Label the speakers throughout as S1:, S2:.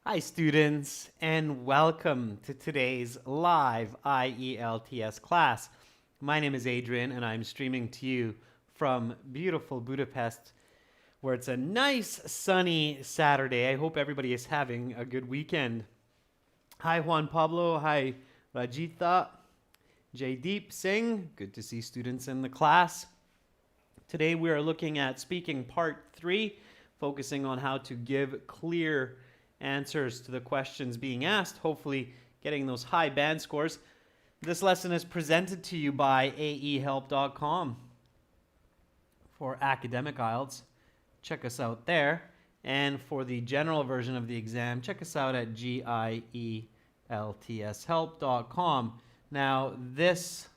S1: Hi students, and welcome to today's live IELTS class. My name is Adrian and I'm streaming to you from beautiful Budapest, where it's a nice sunny Saturday. I hope everybody is having a good weekend. Hi Juan Pablo, hi Rajita, Jaydeep Singh. Good to see students in the class. Today we are looking at speaking part 3, focusing on how to give clear answers to the questions being asked, hopefully getting those high band scores. This lesson is presented to you by aehelp.com for academic IELTS. Check us out there. And for the general version of the exam, check us out at gieltshelp.com. Now, this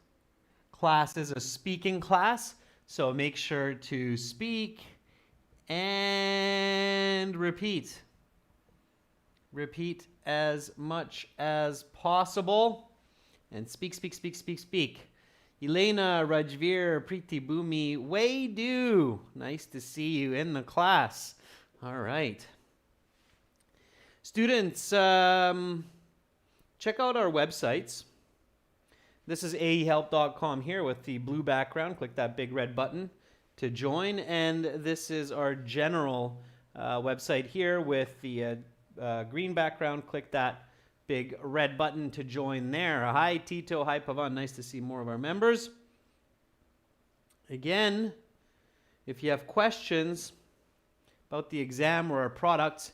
S1: class is a speaking class, so make sure to speak and repeat. Repeat as much as possible. And speak. Elena, Rajveer, Preeti, Bhumi, Waydu. Nice to see you in the class. All right. Students, check out our websites. This is aehelp.com here with the blue background. Click that big red button to join. And this is our general website here with the green background. Click that big red button to join there. Hi Tito, hi Pavan, nice to see more of our members. Again, if you have questions about the exam or our products,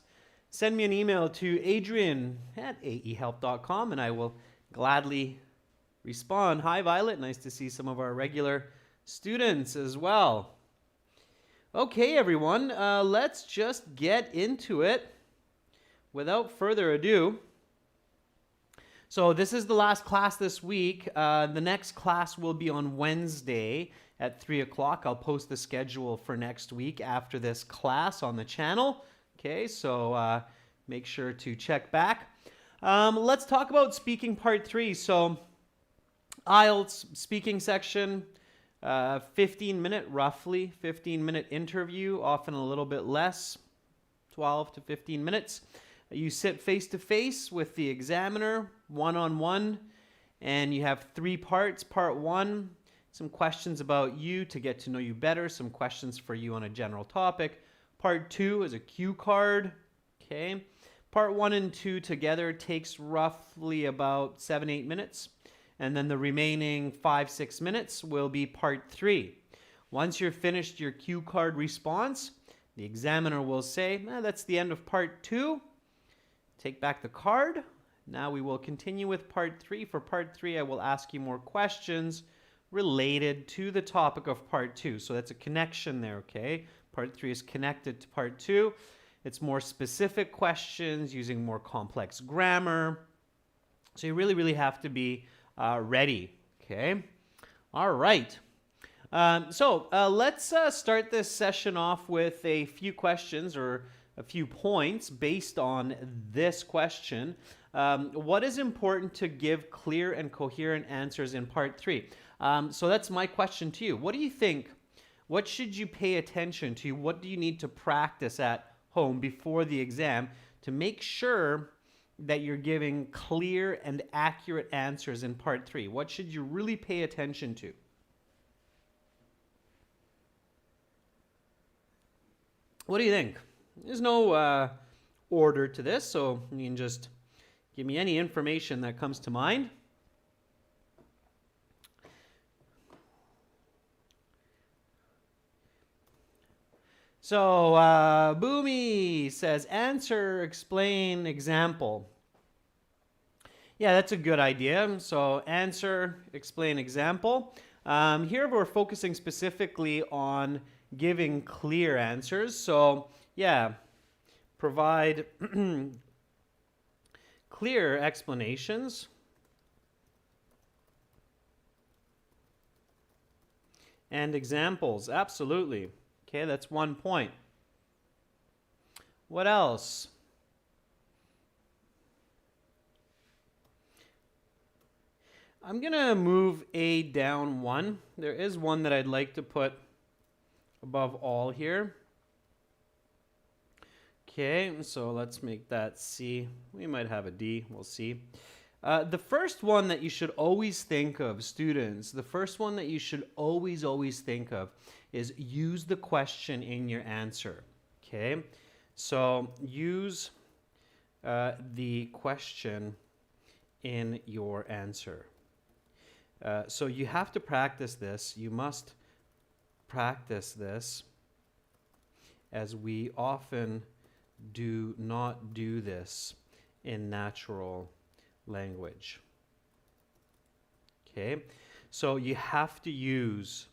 S1: send me an email to adrian@aehelp.com and I will gladly respond. Hi Violet, nice to see some of our regular students as well. Okay everyone, let's just get into it. Without further ado, so this is the last class this week. The next class will be on Wednesday at 3 o'clock. I'll post the schedule for next week after this class on the channel. Okay, so make sure to check back. Let's talk about speaking part 3. So IELTS speaking section, 15-minute, roughly 15-minute interview, often a little bit less, 12 to 15 minutes. You sit face-to-face with the examiner, one-on-one, and you have 3 parts. Part 1, some questions about you to get to know you better, some questions for you on a general topic. Part 2 is a cue card. Okay. Part 1 and 2 together takes roughly about 7-8 minutes, and then the remaining 5-6 minutes will be part 3. Once you're finished your cue card response, the examiner will say, that's the end of part 2. Take back the card. Now we will continue with part 3. For part 3, I will ask you more questions related to the topic of part 2. So that's a connection there, okay? Part 3 is connected to part 2. It's more specific questions using more complex grammar. So you really have to be ready, okay? All right. Let's start this session off with a few questions or a few points based on this question. What is important to give clear and coherent answers in part 3? So that's my question to you. What do you think? What should you pay attention to? What do you need to practice at home before the exam to make sure that you're giving clear and accurate answers in part 3? What should you really pay attention to? What do you think? There's no order to this, so you can just give me any information that comes to mind. So, Boomy says, answer, explain, example. Yeah, that's a good idea. So, answer, explain, example. Here we're focusing specifically on giving clear answers. So, yeah, provide clear explanations and examples. Absolutely. Okay, that's one point. What else? I'm going to move A down 1. There is one that I'd like to put above all here. Okay, so let's make that C. We might have a D, we'll see. The first one that you should always think of, students, the first one that you should always think of is use the question in your answer. Okay, so use the question in your answer. So you have to practice this. You must practice this, as we often do not do this in natural language. Okay, so you have to use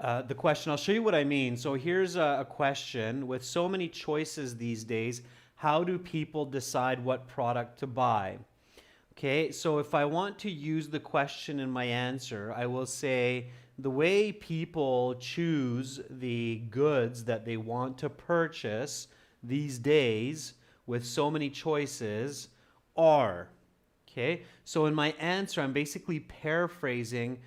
S1: the question. I'll show you what I mean. So here's a question. With so many choices these days, how do people decide what product to buy? Okay, so if I want to use the question in my answer, I will say the way people choose the goods that they want to purchase these days with so many choices are. Okay, so in my answer, I'm basically paraphrasing,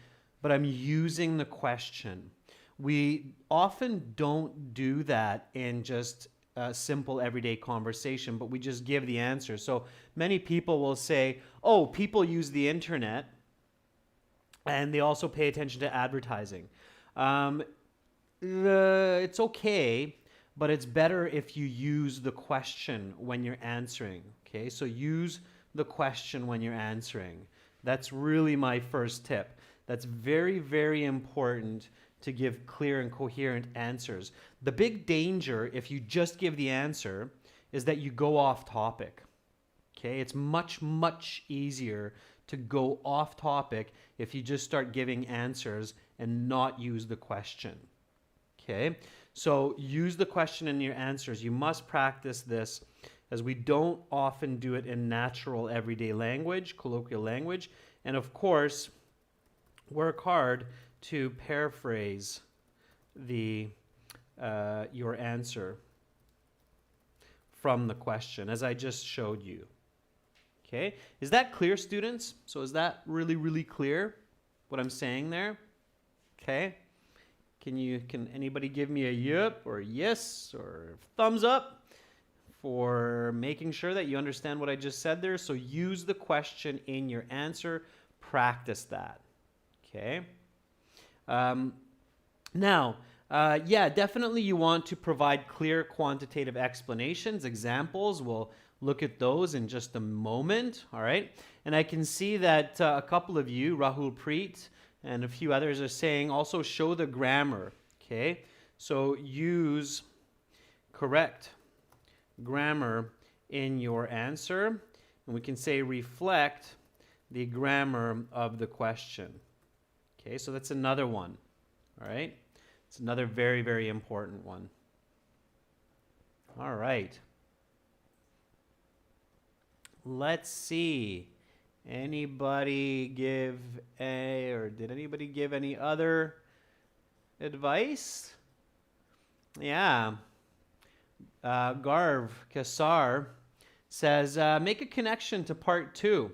S1: but I'm using the question. We often don't do that in just a simple everyday conversation, but we just give the answer. So many people will say, oh, people use the internet and they also pay attention to advertising. It's okay, but it's better if you use the question when you're answering. Okay, so use the question when you're answering. That's really my first tip. That's very important to give clear and coherent answers. The big danger, if you just give the answer, is that you go off topic. Okay, it's much easier to go off topic if you just start giving answers and not use the question. Okay, so use the question in your answers. You must practice this, as we don't often do it in natural everyday language, colloquial language, and of course, work hard to paraphrase your answer from the question, as I just showed you. Okay, is that clear, students? So is that really clear, what I'm saying there? Okay, can anybody give me a yep or yes or thumbs up for making sure that you understand what I just said there? So use the question in your answer, practice that. Okay. Yeah, definitely you want to provide clear quantitative explanations, examples. We'll look at those in just a moment, all right? And I can see that a couple of you, Rahul Preet and a few others, are saying also show the grammar, okay? So use correct grammar in your answer, and we can say reflect the grammar of the question. Okay, so that's another one, all right? It's another very important one. All right. Let's see. Anybody give did anybody give any other advice? Yeah. Garv Kassar says, make a connection to part 2.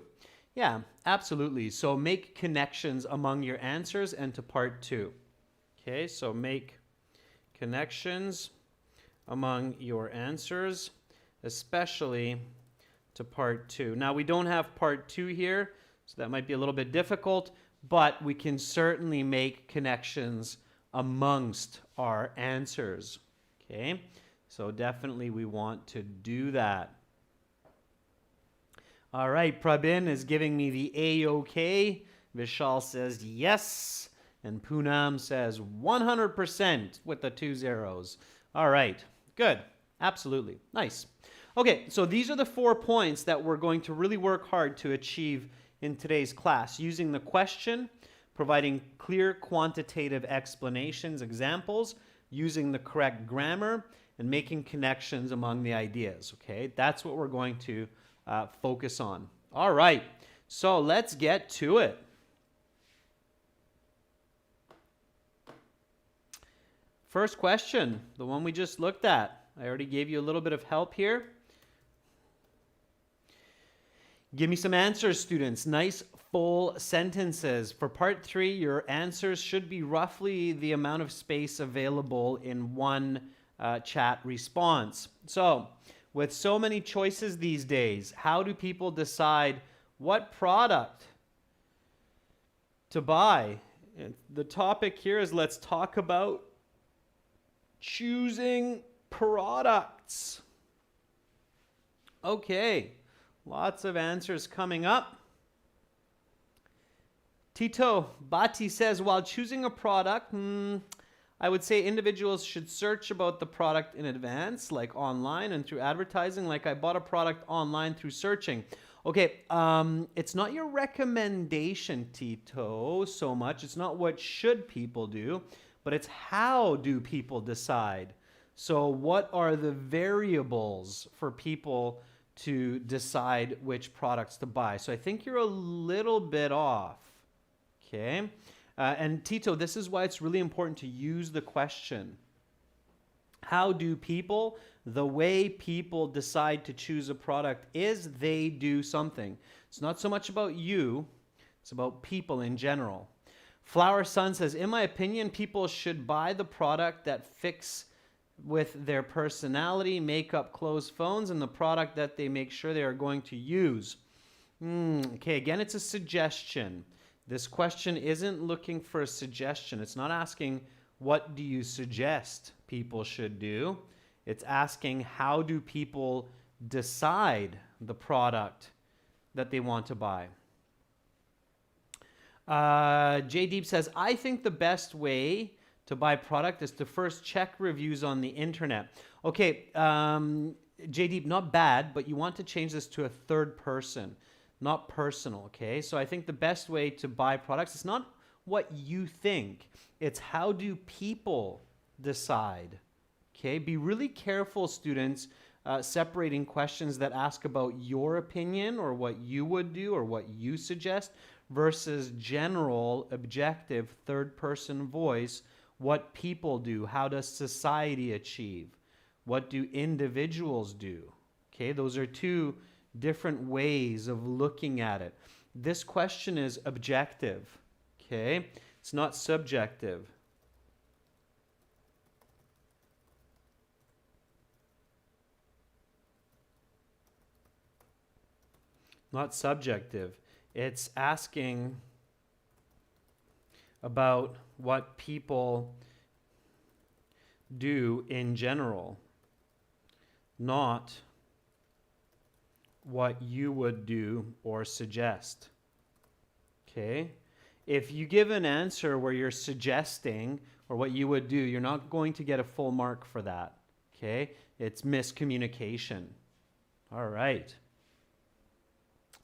S1: Yeah, absolutely. So make connections among your answers and to part 2. Okay, so make connections among your answers, especially to part 2. Now, we don't have part 2 here, so that might be a little bit difficult, but we can certainly make connections amongst our answers. Okay, so definitely we want to do that. All right, Prabin is giving me the A-OK. Vishal says yes. And Poonam says 100% with the 2 zeros. All right, good. Absolutely. Nice. Okay, so these are the 4 points that we're going to really work hard to achieve in today's class. Using the question, providing clear quantitative explanations, examples, using the correct grammar, and making connections among the ideas. Okay, that's what we're going to focus on. All right, so let's get to it. First question, the one we just looked at. I already gave you a little bit of help here. Give me some answers, students. Nice full sentences. For part 3, your answers should be roughly the amount of space available in one chat response. So, with so many choices these days, how do people decide what product to buy? The topic here is let's talk about choosing products. Okay, lots of answers coming up. Tito Bati says, while choosing a product, I would say individuals should search about the product in advance, like online and through advertising. Like I bought a product online through searching. Okay, it's not your recommendation, Tito, so much. It's not what should people do, but it's how do people decide. So what are the variables for people to decide which products to buy? So I think you're a little bit off. Okay. And Tito, this is why it's really important to use the question. How do people, the way people decide to choose a product is they do something. It's not so much about you, it's about people in general. Flower Sun says, in my opinion, people should buy the product that fits with their personality, makeup, clothes, phones, and the product that they make sure they are going to use. Okay, again, it's a suggestion. This question isn't looking for a suggestion. It's not asking, what do you suggest people should do? It's asking, how do people decide the product that they want to buy? J Deep says, I think the best way to buy product is to first check reviews on the internet. Okay, J Deep, not bad, but you want to change this to a third person. Not personal, okay? So I think the best way to buy products is not what you think. It's how do people decide, okay? Be really careful, students, separating questions that ask about your opinion or what you would do or what you suggest versus general, objective, third-person voice, what people do, how does society achieve, what do individuals do, okay? Those are two different ways of looking at it. This question is objective, okay? It's not subjective. Not subjective. It's asking about what people do in general, not what you would do or suggest. Okay? If you give an answer where you're suggesting or what you would do, you're not going to get a full mark for that. Okay? It's miscommunication. All right.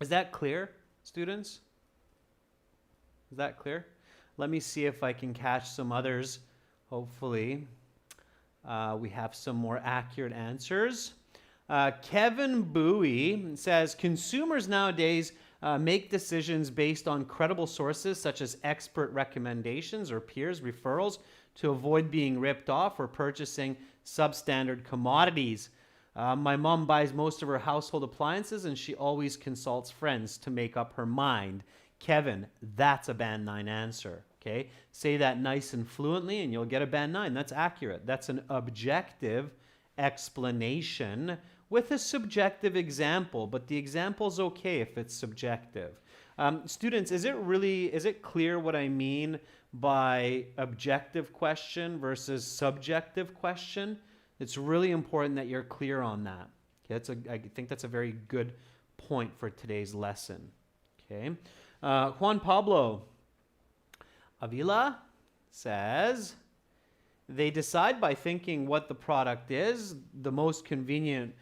S1: Is that clear, students? Is that clear? Let me see if I can catch some others. Hopefully, we have some more accurate answers. Kevin Bowie says, consumers nowadays make decisions based on credible sources such as expert recommendations or peers' referrals to avoid being ripped off or purchasing substandard commodities. My mom buys most of her household appliances and she always consults friends to make up her mind. Kevin, that's a band 9 answer. Okay? Say that nice and fluently and you'll get a band 9. That's accurate. That's an objective explanation with a subjective example, but the example's okay if it's subjective. Students, is it clear what I mean by objective question versus subjective question? It's really important that you're clear on that. Okay, I think that's a very good point for today's lesson. Okay, Juan Pablo Avila says, they decide by thinking what the product is, the most convenient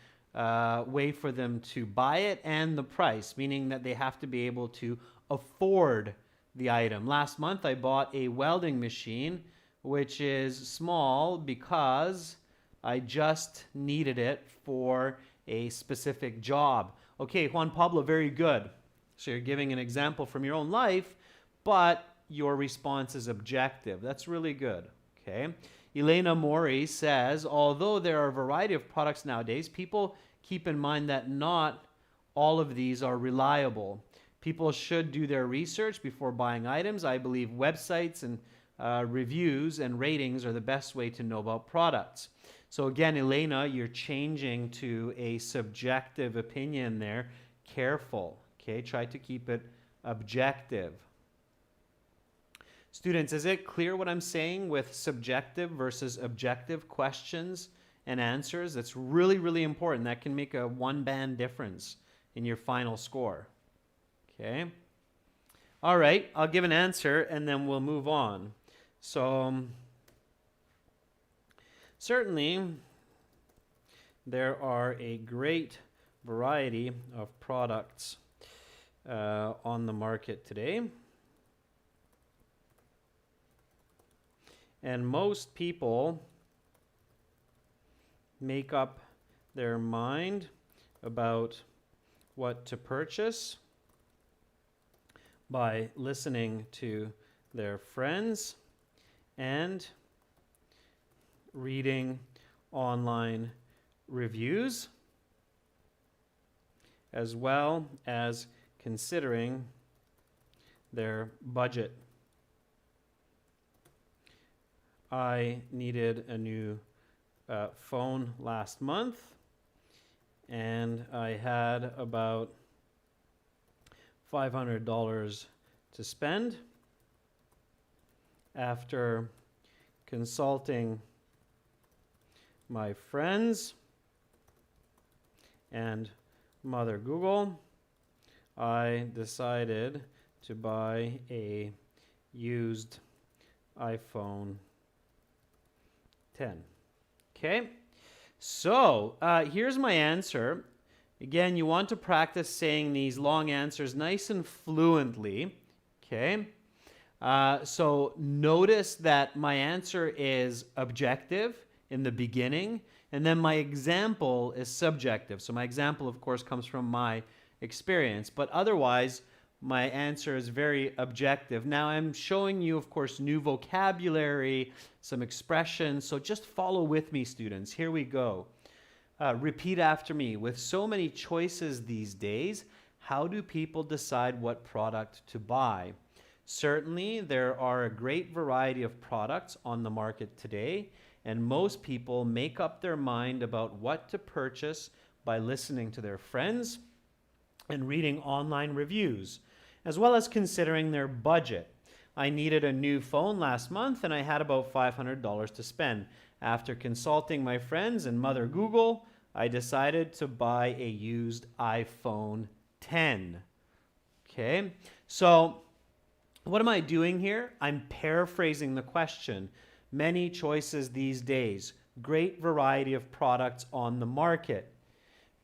S1: way for them to buy it, and the price, meaning that they have to be able to afford the item. Last month, I bought a welding machine, which is small because I just needed it for a specific job. Okay, Juan Pablo, very good. So you're giving an example from your own life, but your response is objective. That's really good. Okay. Elena Mori says, although there are a variety of products nowadays, people keep in mind that not all of these are reliable. People should do their research before buying items. I believe websites and reviews and ratings are the best way to know about products. So again, Elena, you're changing to a subjective opinion there. Careful, okay? Try to keep it objective. Students, is it clear what I'm saying with subjective versus objective questions and answers? That's really, really important. That can make a one-band difference in your final score. Okay? All right, I'll give an answer and then we'll move on. So, certainly, there are a great variety of products on the market today. And most people make up their mind about what to purchase by listening to their friends and reading online reviews, as well as considering their budget. I needed a new phone last month, and I had about $500 to spend. After consulting my friends and Mother Google, I decided to buy a used iPhone 10. Okay, so here's my answer. Again, you want to practice saying these long answers nice and fluently. Okay, so notice that my answer is objective in the beginning, and then my example is subjective. So my example, of course, comes from my experience, but otherwise, my answer is very objective. Now, I'm showing you, of course, new vocabulary, some expressions, so just follow with me, students. Here we go. Repeat after me. With so many choices these days, how do people decide what product to buy? Certainly, there are a great variety of products on the market today, and most people make up their mind about what to purchase by listening to their friends and reading online reviews, as well as considering their budget. I needed a new phone last month and I had about $500 to spend. After consulting my friends and Mother Google, I decided to buy a used iPhone 10. Okay, so what am I doing here? I'm paraphrasing the question. Many choices these days, great variety of products on the market.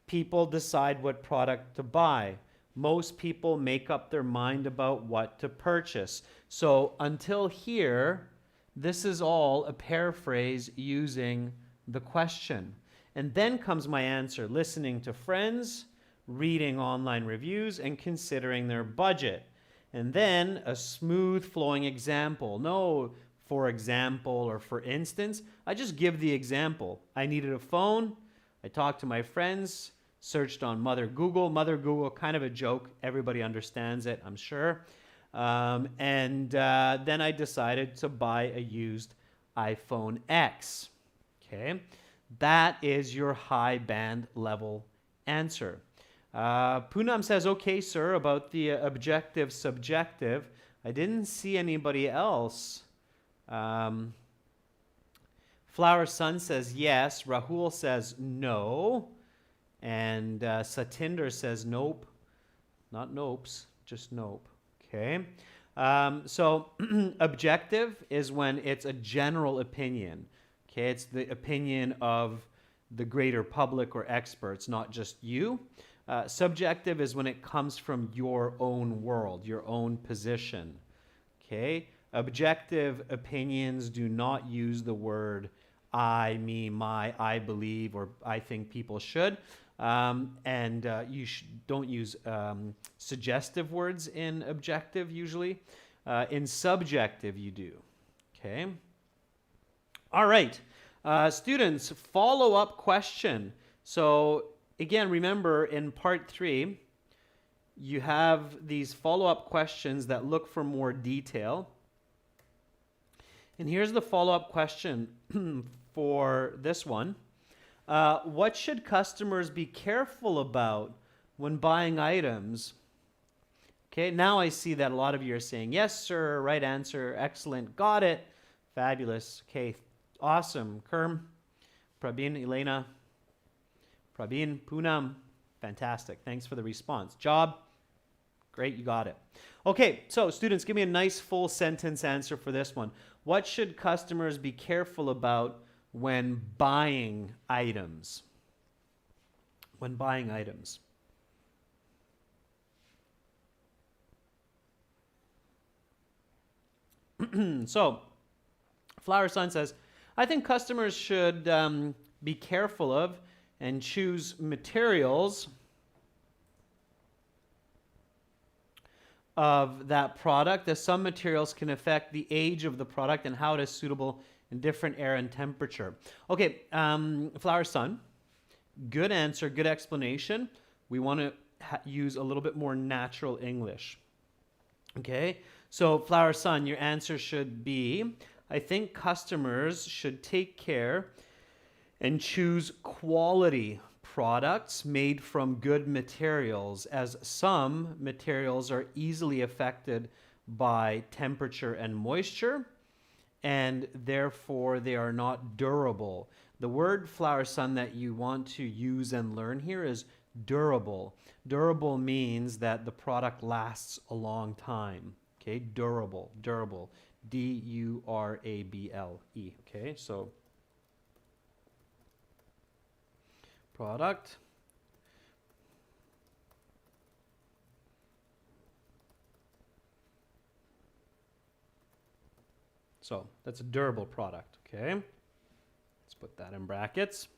S1: People decide what product to buy. Most people make up their mind about what to purchase. So until here, this is all a paraphrase using the question. And then comes my answer, listening to friends, reading online reviews, and considering their budget. And then a smooth flowing example. No, for example, or for instance, I just give the example. I needed a phone. I talked to my friends, searched on Mother Google. Mother Google, kind of a joke. Everybody understands it, I'm sure. Then I decided to buy a used iPhone X. Okay, that is your high band level answer. Poonam says, okay, sir, about the objective subjective. I didn't see anybody else. Flower Sun says yes. Rahul says no. And Satinder says nope. Not nopes, just nope. Okay. So objective is when it's a general opinion. Okay, it's the opinion of the greater public or experts, not just you. Subjective is when it comes from your own world, your own position. Okay? Objective opinions do not use the word I, me, my, I believe, or I think people should. You don't use suggestive words in objective usually. In subjective, you do. Okay? All right. Students, follow-up question. So again, remember in part 3, you have these follow-up questions that look for more detail. And here's the follow-up question for this one. What should customers be careful about when buying items? Okay, now I see that a lot of you are saying, yes, sir, right answer, excellent, got it, fabulous. Okay, awesome. Kerm, Prabin, Elena, Prabin, Poonam, fantastic. Thanks for the response. Job, great, you got it. Okay, so students, give me a nice full sentence answer for this one. What should customers be careful about when buying items? When buying items. So, Flower Sun says, I think customers should be careful of and choose materials of that product, as some materials can affect the age of the product and how it is suitable in different air and temperature. Okay, Flower Sun, good answer, good explanation. We want to use a little bit more natural English. Okay, so Flower Sun, your answer should be, I think customers should take care and choose quality products made from good materials, as some materials are easily affected by temperature and moisture, and therefore they are not durable. The word, Flower Sun, that you want to use and learn here is durable. Durable means that the product lasts a long time. Okay, durable, durable, D-U-R-A-B-L-E. Okay, so product. So that's a durable product. Okay, let's put that in brackets.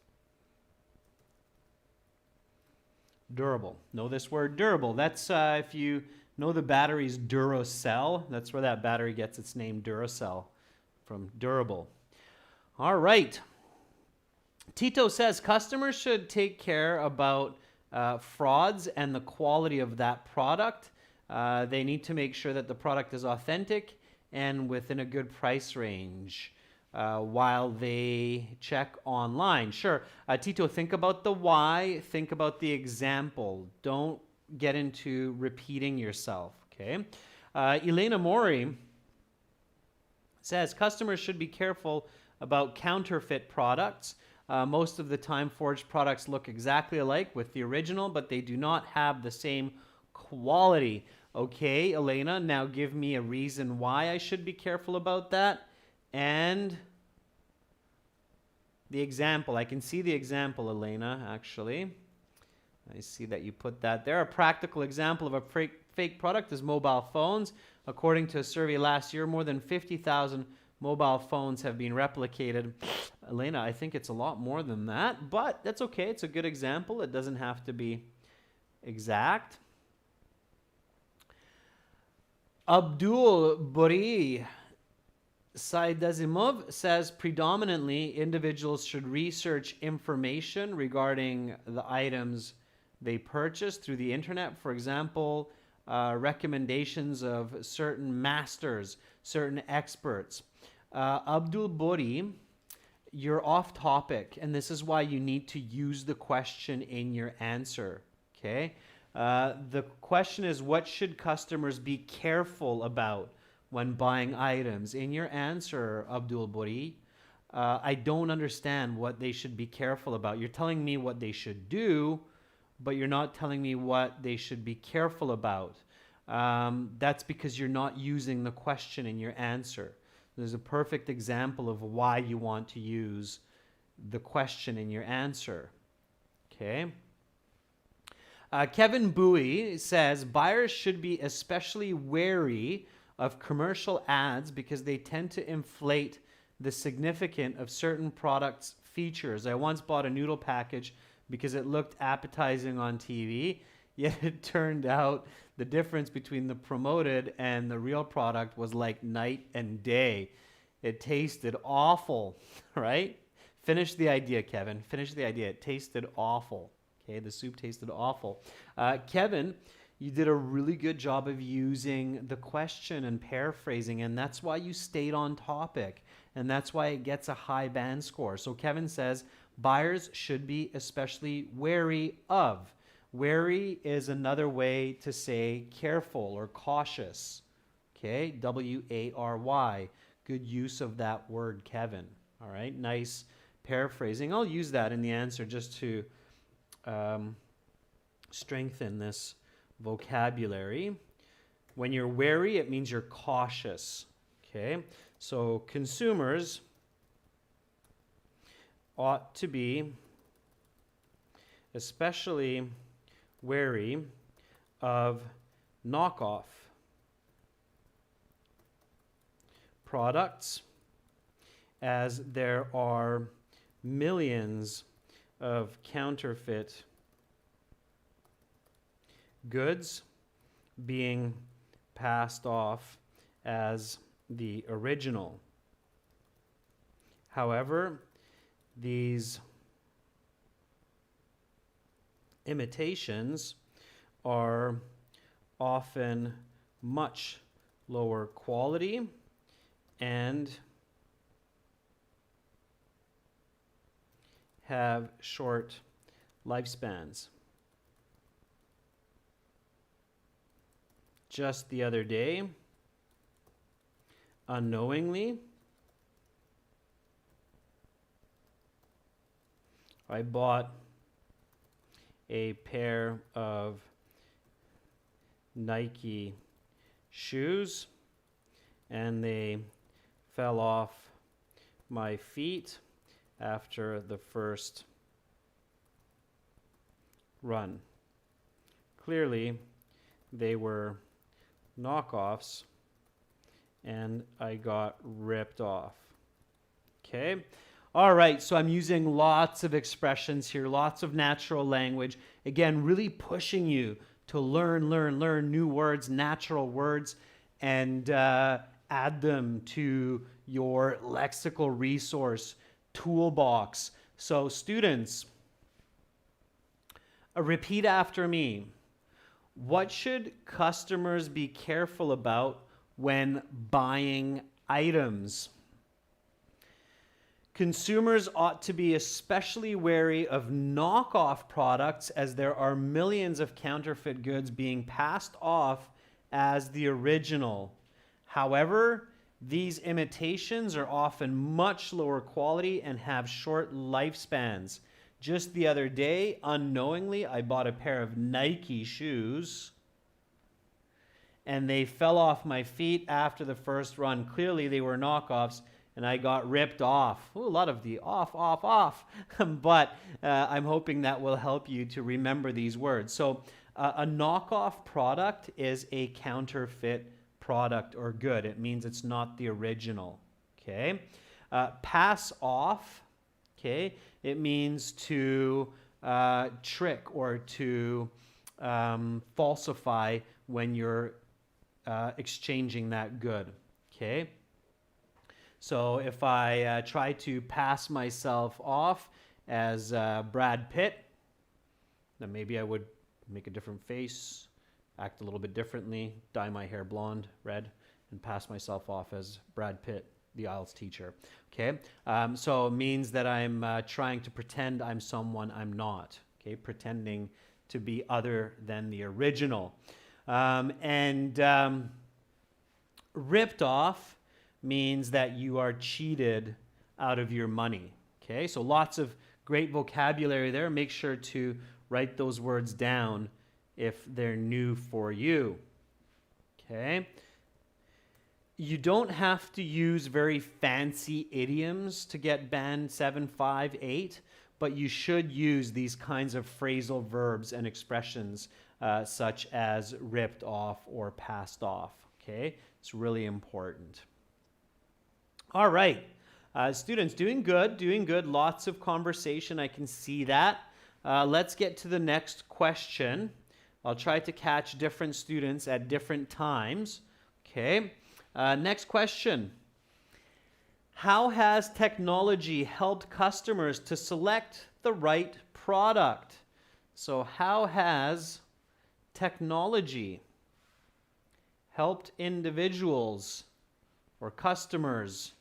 S1: Durable. Know this word, durable. That's if you know the battery's Duracell, that's where that battery gets its name, Duracell, from durable. All right. Tito says customers should take care about frauds and the quality of that product. They need to make sure that the product is authentic and within a good price range while they check online. Sure, Tito, think about the why, think about the example. Don't get into repeating yourself, okay? Elena Mori says customers should be careful about counterfeit products. Most of the time, forged products look exactly alike with the original, but they do not have the same quality. Okay, Elena, now give me a reason why I should be careful about that. And the example. I can see the example, Elena, actually. I see that you put that there. A practical example of a fake product is mobile phones. According to a survey last year, more than 50,000 mobile phones have been replicated. Elena, I think it's a lot more than that, but that's okay. It's a good example. It doesn't have to be exact. Abdul Buri Saidazimov says predominantly individuals should research information regarding the items they purchase through the internet. For example, recommendations of certain masters, certain experts. Abdul Bori, you're off topic, and this is why you need to use the question in your answer, okay? The question is, what should customers be careful about when buying items? In your answer, Abdul Bori, I don't understand what they should be careful about. You're telling me what they should do, but you're not telling me what they should be careful about. That's because you're not using the question in your answer. There's a perfect example of why you want to use the question in your answer. Okay. Kevin Bowie says buyers should be especially wary of commercial ads because they tend to inflate the significance of certain products' features. I once bought a noodle package because it looked appetizing on TV, yet it turned out the difference between the promoted and the real product was like night and day. It tasted awful, right? Finish the idea, Kevin. Finish the idea. It tasted awful. Okay, the soup tasted awful. Kevin, you did a really good job of using the question and paraphrasing, and that's why you stayed on topic, and that's why it gets a high band score. So Kevin says, buyers should be especially wary of. Wary is another way to say careful or cautious. Okay, W-A-R-Y. Good use of that word, Kevin. All right, nice paraphrasing. I'll use that in the answer just to strengthen this vocabulary. When you're wary, it means you're cautious. Okay, so consumers ought to be especially wary of knockoff products, as there are millions of counterfeit goods being passed off as the original. However, these imitations are often much lower quality and have short lifespans. Just the other day, unknowingly, I bought a pair of Nike shoes, and they fell off my feet after the first run. Clearly, they were knockoffs, and I got ripped off. Okay? All right, so I'm using lots of expressions here, lots of natural language. Again, really pushing you to learn new words, natural words, and add them to your lexical resource toolbox. So students, repeat after me. What should customers be careful about when buying items? Consumers ought to be especially wary of knockoff products, as there are millions of counterfeit goods being passed off as the original. However, these imitations are often much lower quality and have short lifespans. Just the other day, unknowingly, I bought a pair of Nike shoes, and they fell off my feet after the first run. Clearly, they were knockoffs, and I got ripped off. Ooh, a lot of the off. But I'm hoping that will help you to remember these words. So a knockoff product is a counterfeit product or good. It means it's not the original. Okay. Pass off. Okay. It means to trick or to falsify when you're exchanging that good. Okay. So if I try to pass myself off as Brad Pitt, then maybe I would make a different face, act a little bit differently, dye my hair blonde, red, and pass myself off as Brad Pitt, the IELTS teacher. Okay, so it means that I'm trying to pretend I'm someone I'm not. Okay, pretending to be other than the original. Ripped off means that you are cheated out of your money. Okay, so lots of great vocabulary there. Make sure to write those words down if they're new for you. Okay. You don't have to use very fancy idioms to get band 758, but you should use these kinds of phrasal verbs and expressions such as ripped off or passed off. Okay, it's really important. All right, students, doing good. Lots of conversation, I can see that. Let's get to the next question. I'll try to catch different students at different times. Okay, next question. How has technology helped customers to select the right product? So how has technology helped individuals or customers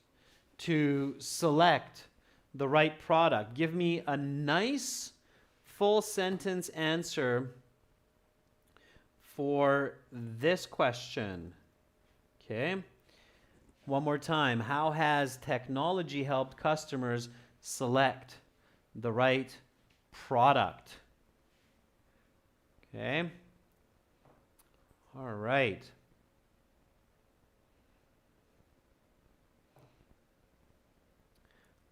S1: to select the right product. Give me a nice full sentence answer for this question. Okay. One more time. How has technology helped customers select the right product? Okay. All right.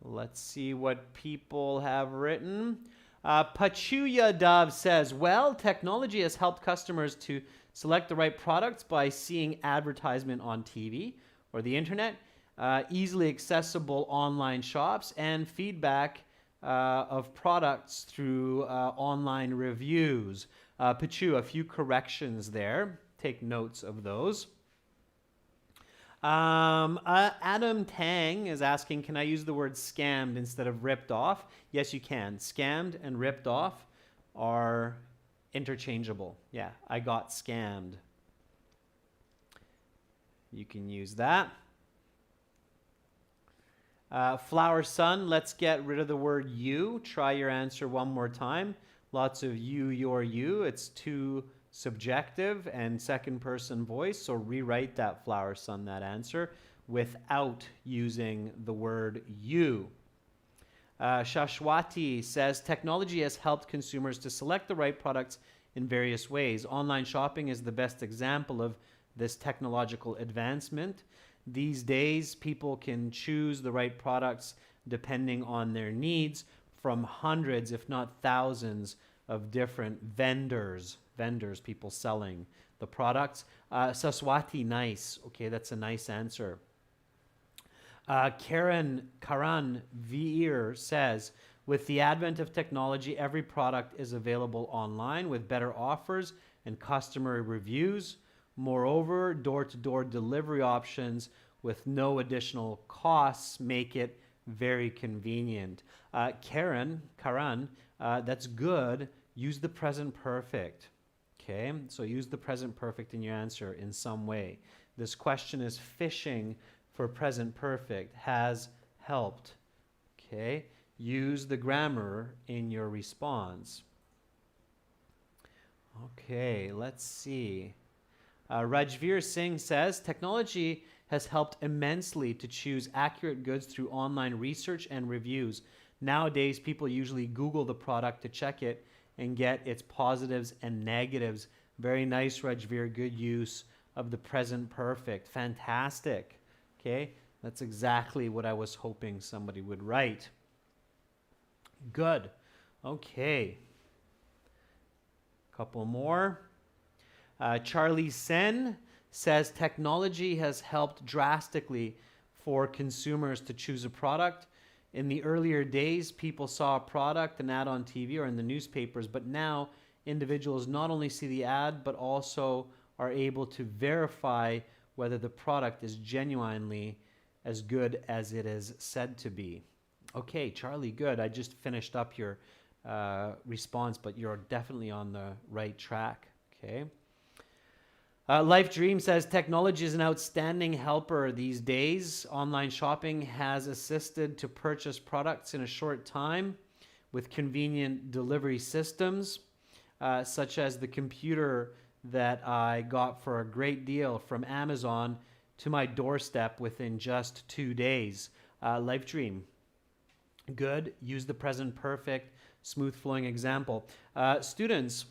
S1: Let's see what people have written. Pachuya Dove says, well, technology has helped customers to select the right products by seeing advertisement on TV or the internet, easily accessible online shops, and feedback of products through online reviews. Pachu, a few corrections there. Take notes of those. Adam Tang is asking, can I use the word scammed instead of ripped off? Yes, you can. Scammed and ripped off are interchangeable. Yeah, I got scammed. You can use that. Flower Sun, let's get rid of the word you. Try your answer one more time. Lots of you, your, you. It's too subjective and second person voice, so rewrite that, Flower Sun, that answer without using the word you. Shashwati says technology has helped consumers to select the right products in various ways. Online shopping is the best example of this technological advancement. These days, people can choose the right products depending on their needs from hundreds, if not thousands, of different vendors, people selling the products. Saswati, nice. Okay, that's a nice answer. Karan Veer says, with the advent of technology, every product is available online with better offers and customer reviews. Moreover, door-to-door delivery options with no additional costs make it very convenient. Karan, that's good. Use the present perfect. Okay, so use the present perfect in your answer in some way. This question is fishing for present perfect. Has helped. Okay, use the grammar in your response. Okay, let's see. Rajveer Singh says, technology has helped immensely to choose accurate goods through online research and reviews. Nowadays, people usually Google the product to check it and get its positives and negatives. Very nice, Rajveer. Good use of the present perfect. Fantastic. Okay, that's exactly what I was hoping somebody would write. Good. Okay. Couple more. Charlie Sen says technology has helped drastically for consumers to choose a product. In the earlier days, people saw a product, an ad on TV or in the newspapers, but now individuals not only see the ad, but also are able to verify whether the product is genuinely as good as it is said to be. Okay, Charlie, good. I just finished up your response, but you're definitely on the right track. Okay. Life Dream says technology is an outstanding helper these days. Online shopping has assisted to purchase products in a short time with convenient delivery systems, such as the computer that I got for a great deal from Amazon to my doorstep within just 2 days. Life Dream, good. Use the present perfect, smooth flowing example. Students,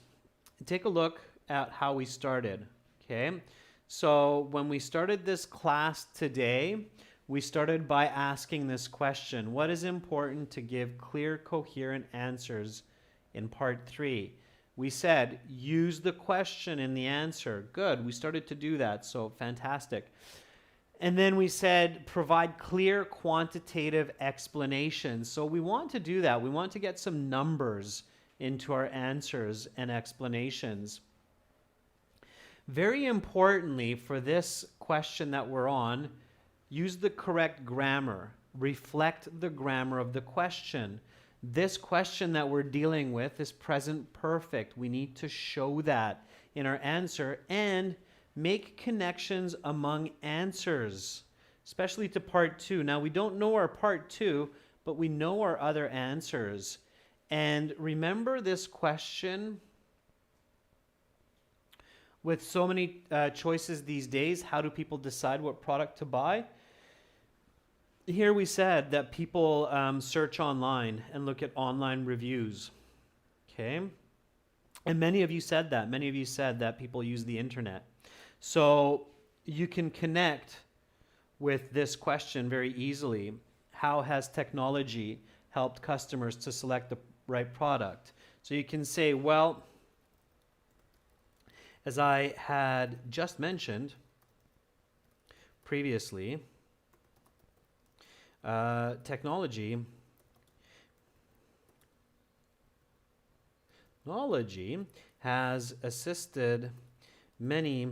S1: take a look at how we started. Okay, so when we started this class today, we started by asking this question: what is important to give clear, coherent answers in part 3? We said, use the question in the answer. Good, we started to do that, so fantastic. And then we said, provide clear quantitative explanations. So we want to do that. We want to get some numbers into our answers and explanations. Very importantly, for this question that we're on, use the correct grammar. Reflect the grammar of the question. This question that we're dealing with is present perfect. We need to show that in our answer and make connections among answers, especially to part 2. Now, we don't know our part 2, but we know our other answers. And remember this question, with so many choices these days, how do people decide what product to buy? Here we said that people search online and look at online reviews. Okay? And many of you said that. Many of you said that people use the internet. So you can connect with this question very easily. How has technology helped customers to select the right product? So you can say, well, as I had just mentioned previously, technology has assisted many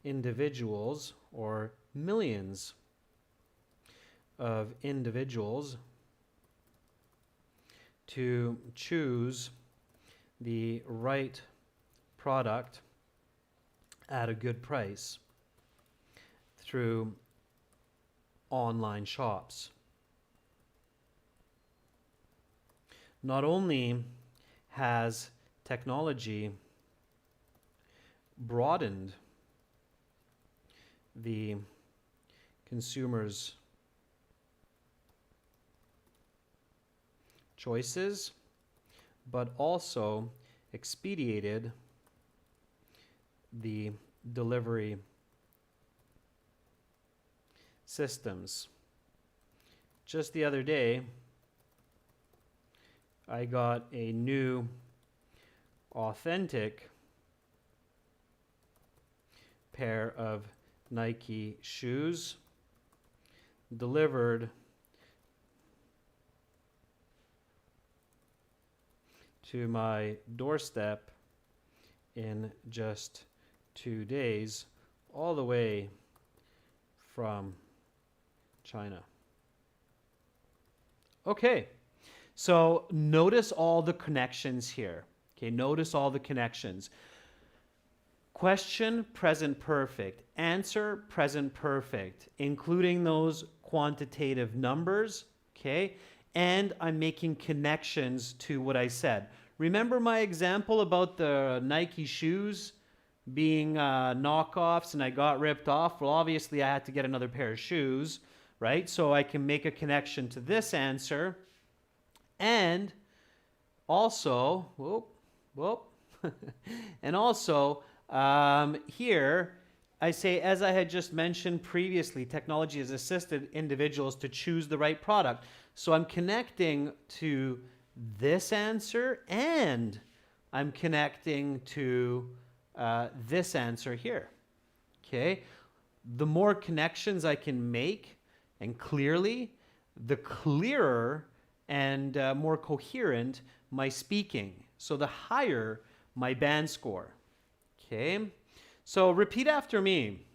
S1: individuals, or millions of individuals, to choose the right product at a good price through online shops. Not only has technology broadened the consumer's choices, but also expedited the delivery systems. Just the other day, I got a new authentic pair of Nike shoes delivered to my doorstep in just 2 days, all the way from China. Okay, so notice all the connections here. Okay, notice all the connections. Question, present perfect. Answer, present perfect, including those quantitative numbers. Okay, and I'm making connections to what I said. Remember my example about the Nike shoes being knockoffs and I got ripped off? Well, obviously I had to get another pair of shoes, right? So I can make a connection to this answer. And also, and also here I say, as I had just mentioned previously, technology has assisted individuals to choose the right product. So I'm connecting to this answer, and I'm connecting to this answer here. Okay? The more connections I can make, and clearly, the clearer and more coherent my speaking. So the higher my band score. Okay? So repeat after me.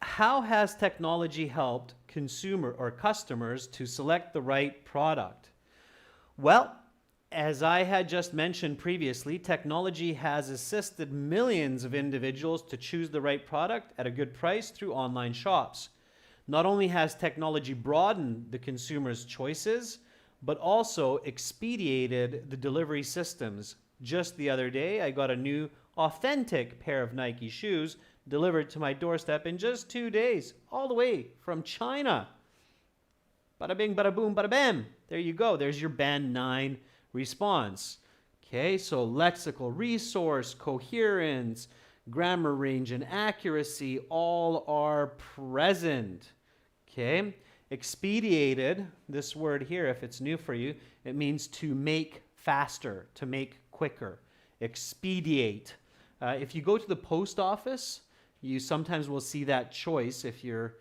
S1: How has technology helped consumer or customers to select the right product? Well, as I had just mentioned previously, technology has assisted millions of individuals to choose the right product at a good price through online shops. Not only has technology broadened the consumer's choices, but also expedited the delivery systems. Just the other day, I got a new authentic pair of Nike shoes delivered to my doorstep in just 2 days, all the way from China. Bada bing, bada boom, bada bam. There you go. There's your Band 9 response. Okay, so lexical resource, coherence, grammar range, and accuracy all are present. Okay, expedited, this word here, if it's new for you, it means to make faster, to make quicker. Expedite. If you go to the post office, you sometimes will see that choice if you're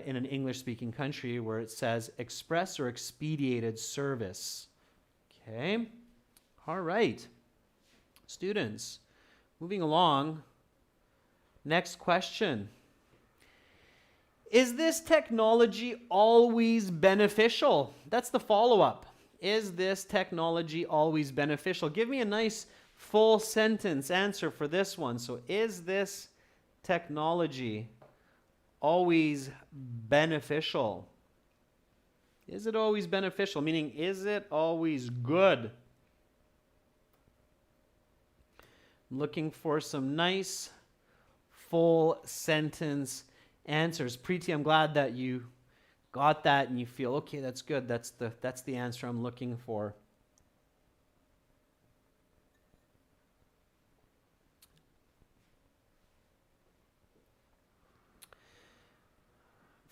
S1: in an English-speaking country where it says express or expedited service. Okay, all right. Students, moving along. Next question. Is this technology always beneficial? That's the follow-up. Is this technology always beneficial? Give me a nice full sentence answer for this one. So, is this technology always beneficial? Is it always beneficial? Meaning, is it always good? I'm looking for some nice full sentence answers. Preeti, I'm glad that you got that and you feel, okay, that's good. That's the answer I'm looking for.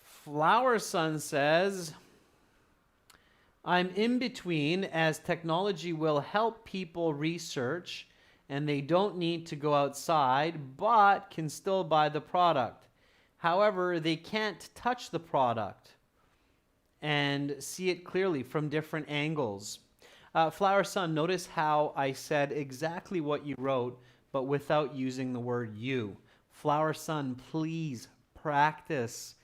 S1: Flower Sun says, I'm in between as technology will help people research and they don't need to go outside but can still buy the product. However, they can't touch the product and see it clearly from different angles. Flower Sun, notice how I said exactly what you wrote, but without using the word you. Flower Sun, please practice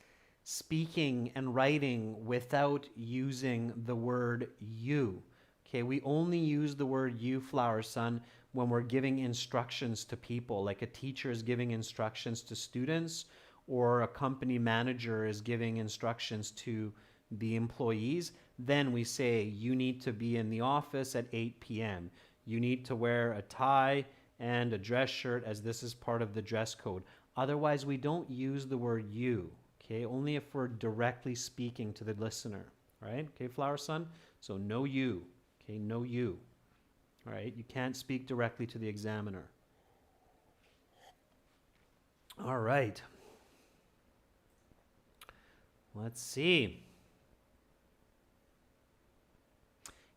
S1: speaking and writing without using the word you. Okay, we only use the word you, Flower Sun, when we're giving instructions to people, like a teacher is giving instructions to students or a company manager is giving instructions to the employees. Then we say, you need to be in the office at 8 p.m. You need to wear a tie and a dress shirt as this is part of the dress code. Otherwise, we don't use the word you. Okay, only if we're directly speaking to the listener, right? Okay, Flower Sun? So no you, okay, no you, all right? You can't speak directly to the examiner. All right. Let's see.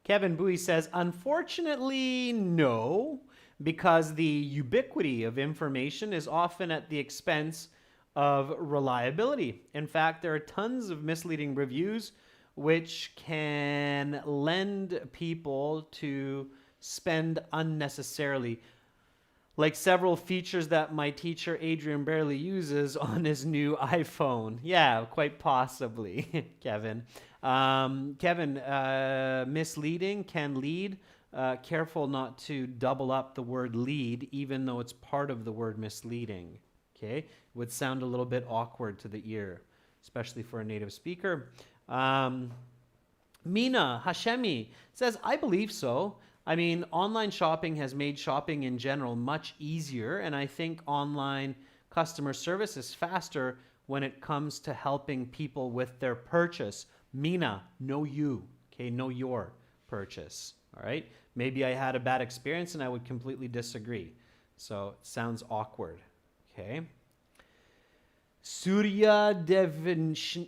S1: Kevin Bowie says, unfortunately, no, because the ubiquity of information is often at the expense of reliability. In fact, there are tons of misleading reviews which can lend people to spend unnecessarily. Like several features that my teacher Adrian barely uses on his new iPhone. Yeah, quite possibly, Kevin. Kevin, misleading can lead. Careful not to double up the word lead, even though it's part of the word misleading. Okay, it would sound a little bit awkward to the ear, especially for a native speaker. Mina Hashemi says, I believe so. I mean, online shopping has made shopping in general much easier, and I think online customer service is faster when it comes to helping people with their purchase. Mina, know you, okay, know your purchase, all right? Maybe I had a bad experience and I would completely disagree. So it sounds awkward. Okay. Surya Devshin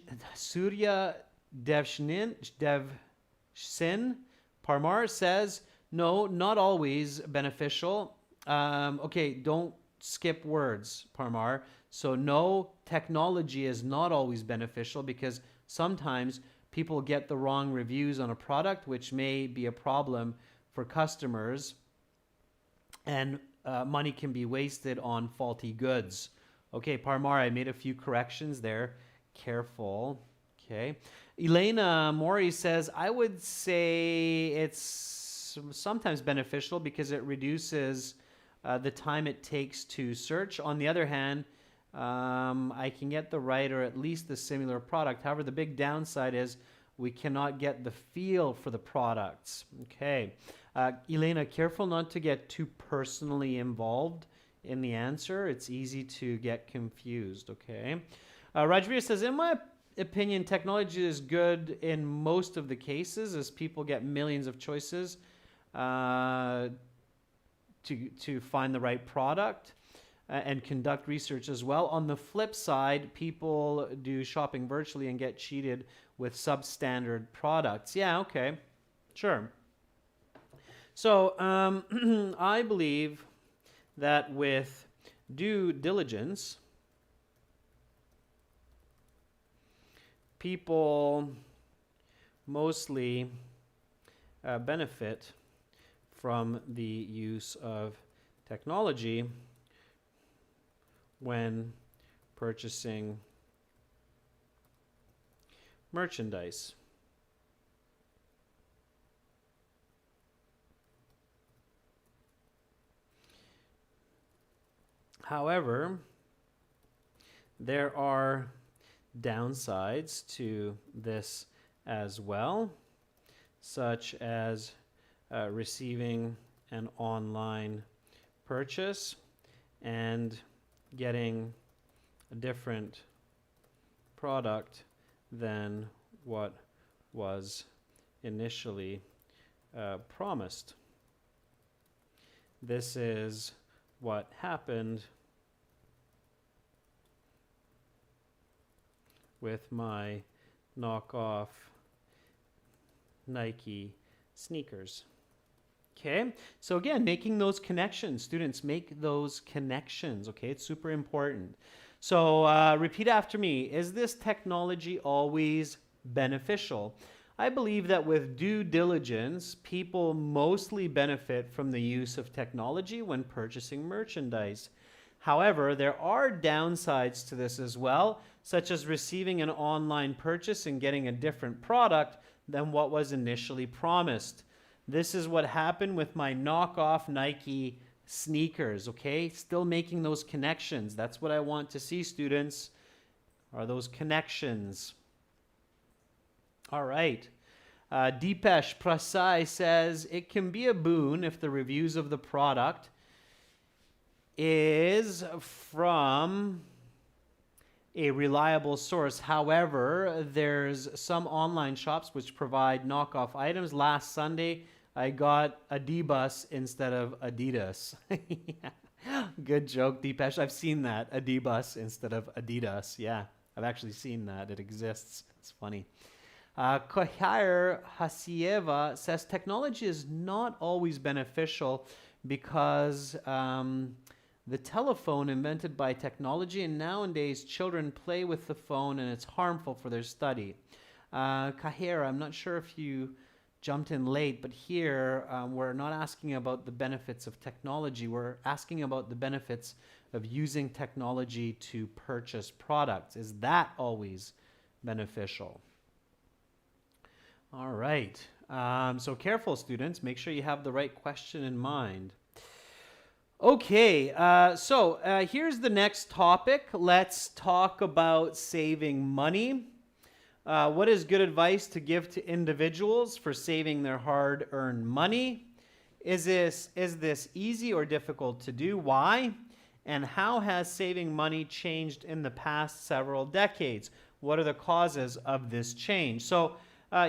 S1: Parmar says, no, not always beneficial. Okay, don't skip words, Parmar. So no, technology is not always beneficial because sometimes people get the wrong reviews on a product, which may be a problem for customers, and money can be wasted on faulty goods. Okay, Parmar, I made a few corrections there. Careful. Okay. Elena Mori says, I would say it's sometimes beneficial because it reduces the time it takes to search. On the other hand, I can get the right or at least the similar product. However, the big downside is we cannot get the feel for the products. Okay. Elena, careful not to get too personally involved in the answer. It's easy to get confused, okay? Rajveer says, in my opinion, technology is good in most of the cases as people get millions of choices to find the right product and conduct research as well. On the flip side, people do shopping virtually and get cheated with substandard products. Yeah, okay, sure. So I believe that with due diligence, people mostly benefit from the use of technology when purchasing merchandise. However, there are downsides to this as well, such as receiving an online purchase and getting a different product than what was initially promised. This is what happened with my knockoff Nike sneakers. Okay, so again, making those connections. Students, make those connections, okay? It's super important. So repeat after me. Is this technology always beneficial? I believe that with due diligence, people mostly benefit from the use of technology when purchasing merchandise. However, there are downsides to this as well, such as receiving an online purchase and getting a different product than what was initially promised. This is what happened with my knockoff Nike sneakers, okay? Still making those connections. That's what I want to see, students, are those connections. All right. Deepesh Prasai says, it can be a boon if the reviews of the product is from a reliable source. However, there's some online shops which provide knockoff items. Last Sunday, I got a D-bus instead of Adidas. Yeah. Good joke, Deepesh. I've seen that, a D-bus instead of Adidas. Yeah, I've actually seen that. It exists. It's funny. Kohir Hasieva says technology is not always beneficial because the telephone invented by technology, and nowadays children play with the phone and it's harmful for their study. Kahira, I'm not sure if you jumped in late, but here we're not asking about the benefits of technology. We're asking about the benefits of using technology to purchase products. Is that always beneficial? All right. So careful, students. Make sure you have the right question in mind. Okay, so here's the next topic. Let's talk about saving money. What is good advice to give to individuals for saving their hard-earned money? Is this easy or difficult to do? Why? And how has saving money changed in the past several decades? What are the causes of this change? So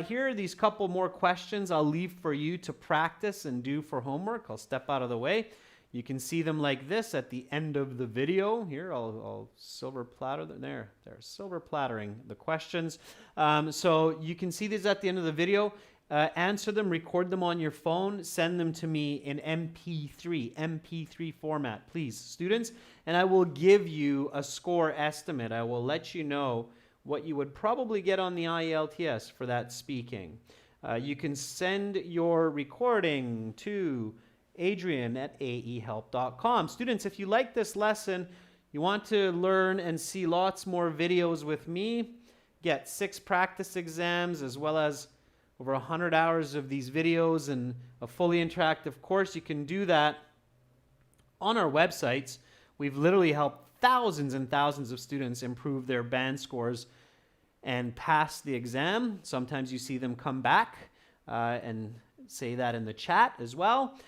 S1: here are these couple more questions I'll leave for you to practice and do for homework. I'll step out of the way. You can see them like this at the end of the video. Here, I'll silver platter them. They're silver plattering the questions. So you can see these at the end of the video. Answer them, record them on your phone, send them to me in MP3 format, please, students. And I will give you a score estimate. I will let you know what you would probably get on the IELTS for that speaking. You can send your recording to Adrian@aehelp.com. Students, if you like this lesson, you want to learn and see lots more videos with me, get 6 practice exams as well as over 100 hours of these videos and a fully interactive course, you can do that on our websites. We've literally helped thousands and thousands of students improve their band scores and pass the exam. Sometimes you see them come back and say that in the chat as well.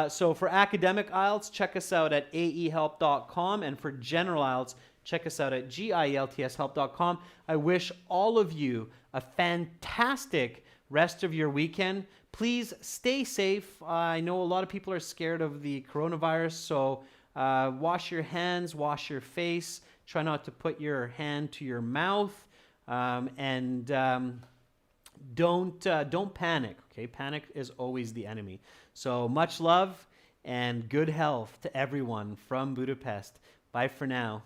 S1: So for academic IELTS, check us out at aehelp.com, and for general IELTS, check us out at gieltshelp.com. I wish all of you a fantastic rest of your weekend. Please stay safe. I know a lot of people are scared of the coronavirus, so wash your hands, wash your face. Try not to put your hand to your mouth, and don't panic. Okay, panic is always the enemy. So much love and good health to everyone from Budapest. Bye for now.